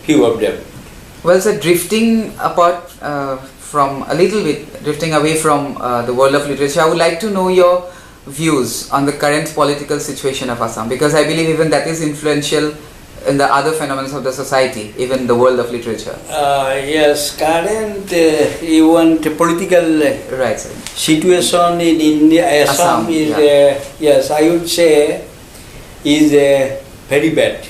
Few of them. Well, sir, drifting apart from a little bit, drifting away from the world of literature, I would like to know your views on the current political situation of Assam, because I believe even that is influential in the other phenomena of the society, even the world of literature. Yes, current even the political Right, sir. situation in India, Assam is, yes, I would say, is very bad.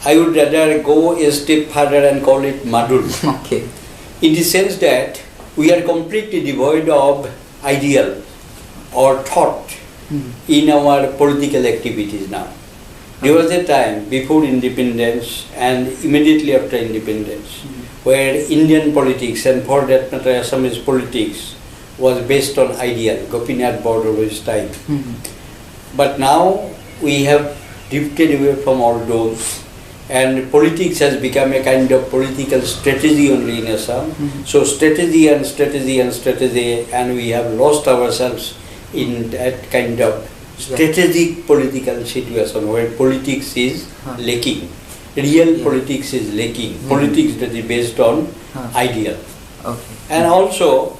I would rather go a step further and call it madul. Okay. In the sense that we are completely devoid of ideal or thought in our political activities now. There was a time before independence and immediately after independence where Indian politics, and for that matter Assamese politics, was based on ideal, Gopinath Bordo's time. But now we have drifted away from all those, and politics has become a kind of political strategy only in Assam. So strategy and strategy and strategy, and we have lost ourselves in that kind of strategic political situation where politics is lacking. Real politics is lacking. Politics that is based on ideal. And also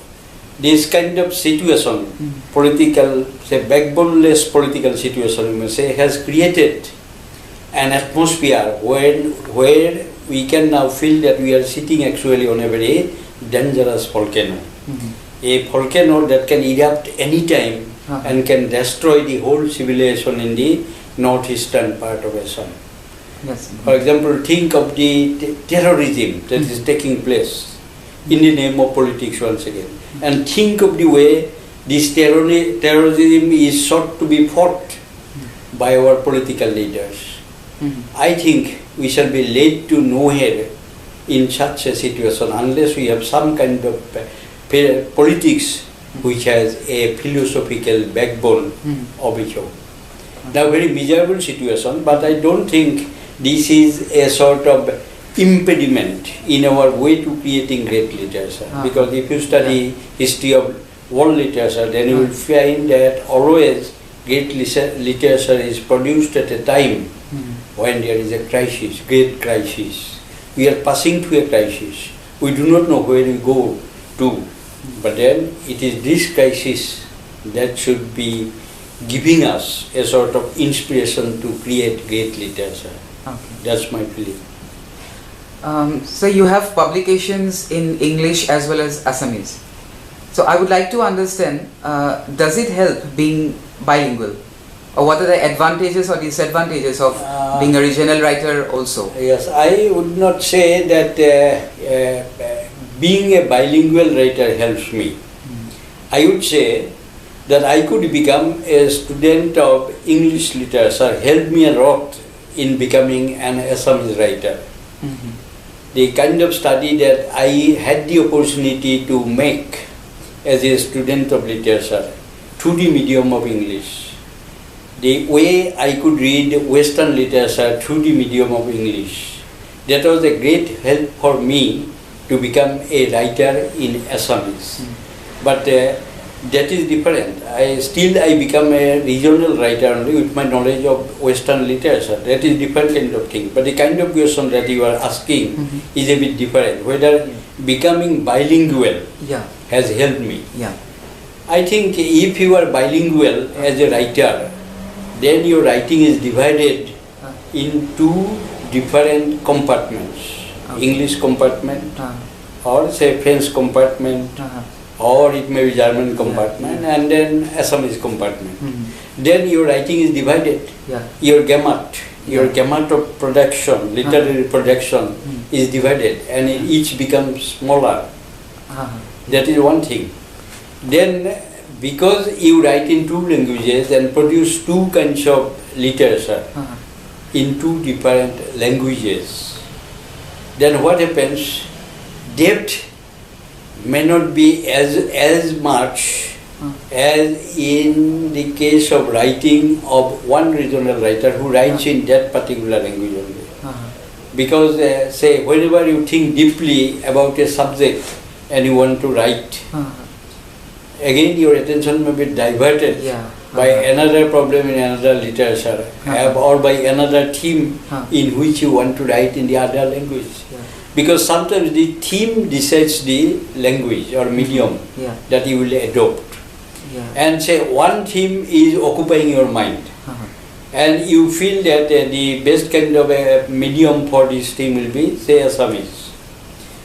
this kind of situation, political, say backboneless political situation, you may say, has created an atmosphere where we can now feel that we are sitting actually on a very dangerous volcano. A volcano that can erupt any time and can destroy the whole civilization in the northeastern part of Assam. For example, think of the terrorism that is taking place in the name of politics once again, and think of the way this terrorism is sought to be fought by our political leaders. I think we shall be led to nowhere in such a situation unless we have some kind of politics which has a philosophical backbone of its own. Now, very miserable situation, but I don't think this is a sort of impediment in our way to creating great literature. Because if you study history of world literature, then you will find that always great literature is produced at a time when there is a crisis, great crisis. We are passing through a crisis. We do not know where we go to. But then it is this crisis that should be giving us a sort of inspiration to create great literature. That's my feeling. So you have publications in English as well as Assamese. So I would like to understand, does it help being bilingual? Or what are the advantages or disadvantages of being a regional writer also? Yes, I would not say that being a bilingual writer helps me. I would say that I could become a student of English literature, helped me a lot in becoming an Assamese writer. The kind of study that I had the opportunity to make as a student of literature through the medium of English, the way I could read Western literature through the medium of English, that was a great help for me to become a writer in Assamese. But that is different. I become a regional writer only with my knowledge of Western literature. That is different kind of thing. But the kind of question that you are asking is a bit different. Whether becoming bilingual has helped me. I think if you are bilingual as a writer, then your writing is divided into different compartments. English compartment, or say French compartment, or it may be German compartment, and then Assamese compartment. Then your writing is divided. Your gamut of production, literary production is divided, and each becomes smaller. That is one thing. Then because you write in two languages and produce two kinds of literature in two different languages, then what happens? Depth may not be as much as in the case of writing of one regional writer who writes in that particular language only. Because say whenever you think deeply about a subject and you want to write, again your attention may be diverted by another problem in another literature, or by another theme in which you want to write in the other language. Because sometimes the theme decides the language or medium that you will adopt. And say one theme is occupying your mind. And you feel that the best kind of a medium for this theme will be, say, Assamese.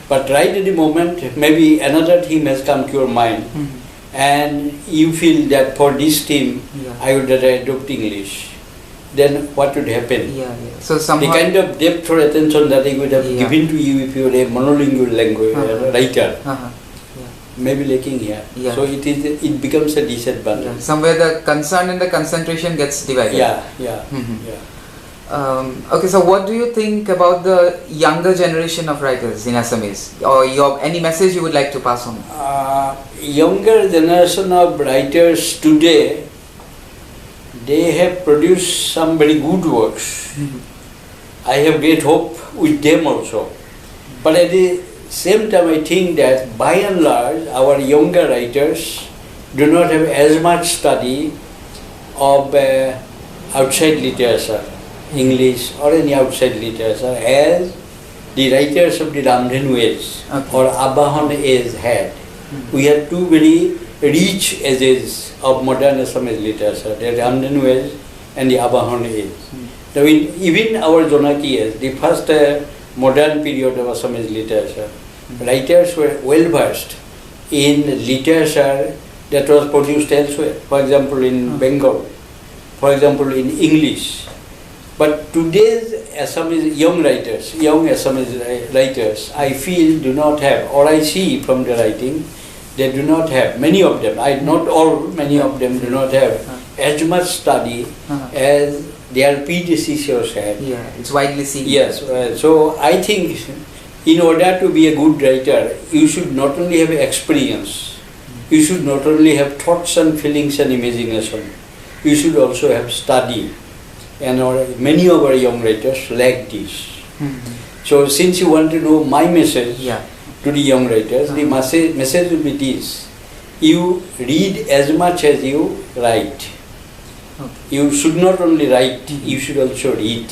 But right at the moment, maybe another theme has come to your mind, and you feel that for this theme, I would rather adopt English. Then what would happen? So the kind of depth or attention that I would have given to you if you were a monolingual language writer, maybe lacking here. So it becomes a disadvantage. Somewhere the concern and the concentration gets divided. Okay, so what do you think about the younger generation of writers in Assamese, or any message you would like to pass on? Younger generation of writers today, they have produced some very good works. I have great hope with them also. But at the same time, I think that by and large, our younger writers do not have as much study of outside literature, English or any outside literature, as the writers of the Ramdhenu age or Abahan age had. We had two very rich ages of modern Assamese literature, the Ramdhenu age and the Abahan age. So even our Jonaki age, the first modern period of Assamese literature, writers were well versed in literature that was produced elsewhere, for example in Bengal, for example in English. But today's Assamese young Assamese writers, I feel do not have, or I see from the writing, they do not have, many of them, not all, many of them do not have as much study as their predecessors had. It's widely seen. Yes, so I think in order to be a good writer, you should not only have experience, you should not only have thoughts and feelings and imagination, you should also have study. And many of our young writers lack this. So since you want to know my message to the young writers, the message will be this: you read as much as you write. You should not only write, you should also read.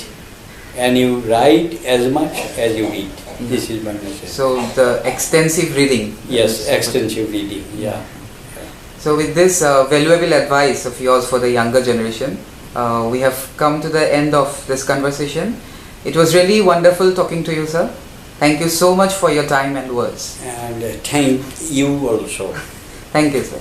And you write as much as you read. This is my message. So the extensive reading. Yes, extensive reading, So with this valuable advice of yours for the younger generation, we have come to the end of this conversation. It was really wonderful talking to you, sir. Thank you so much for your time and words. And thank you also. Thank you, sir.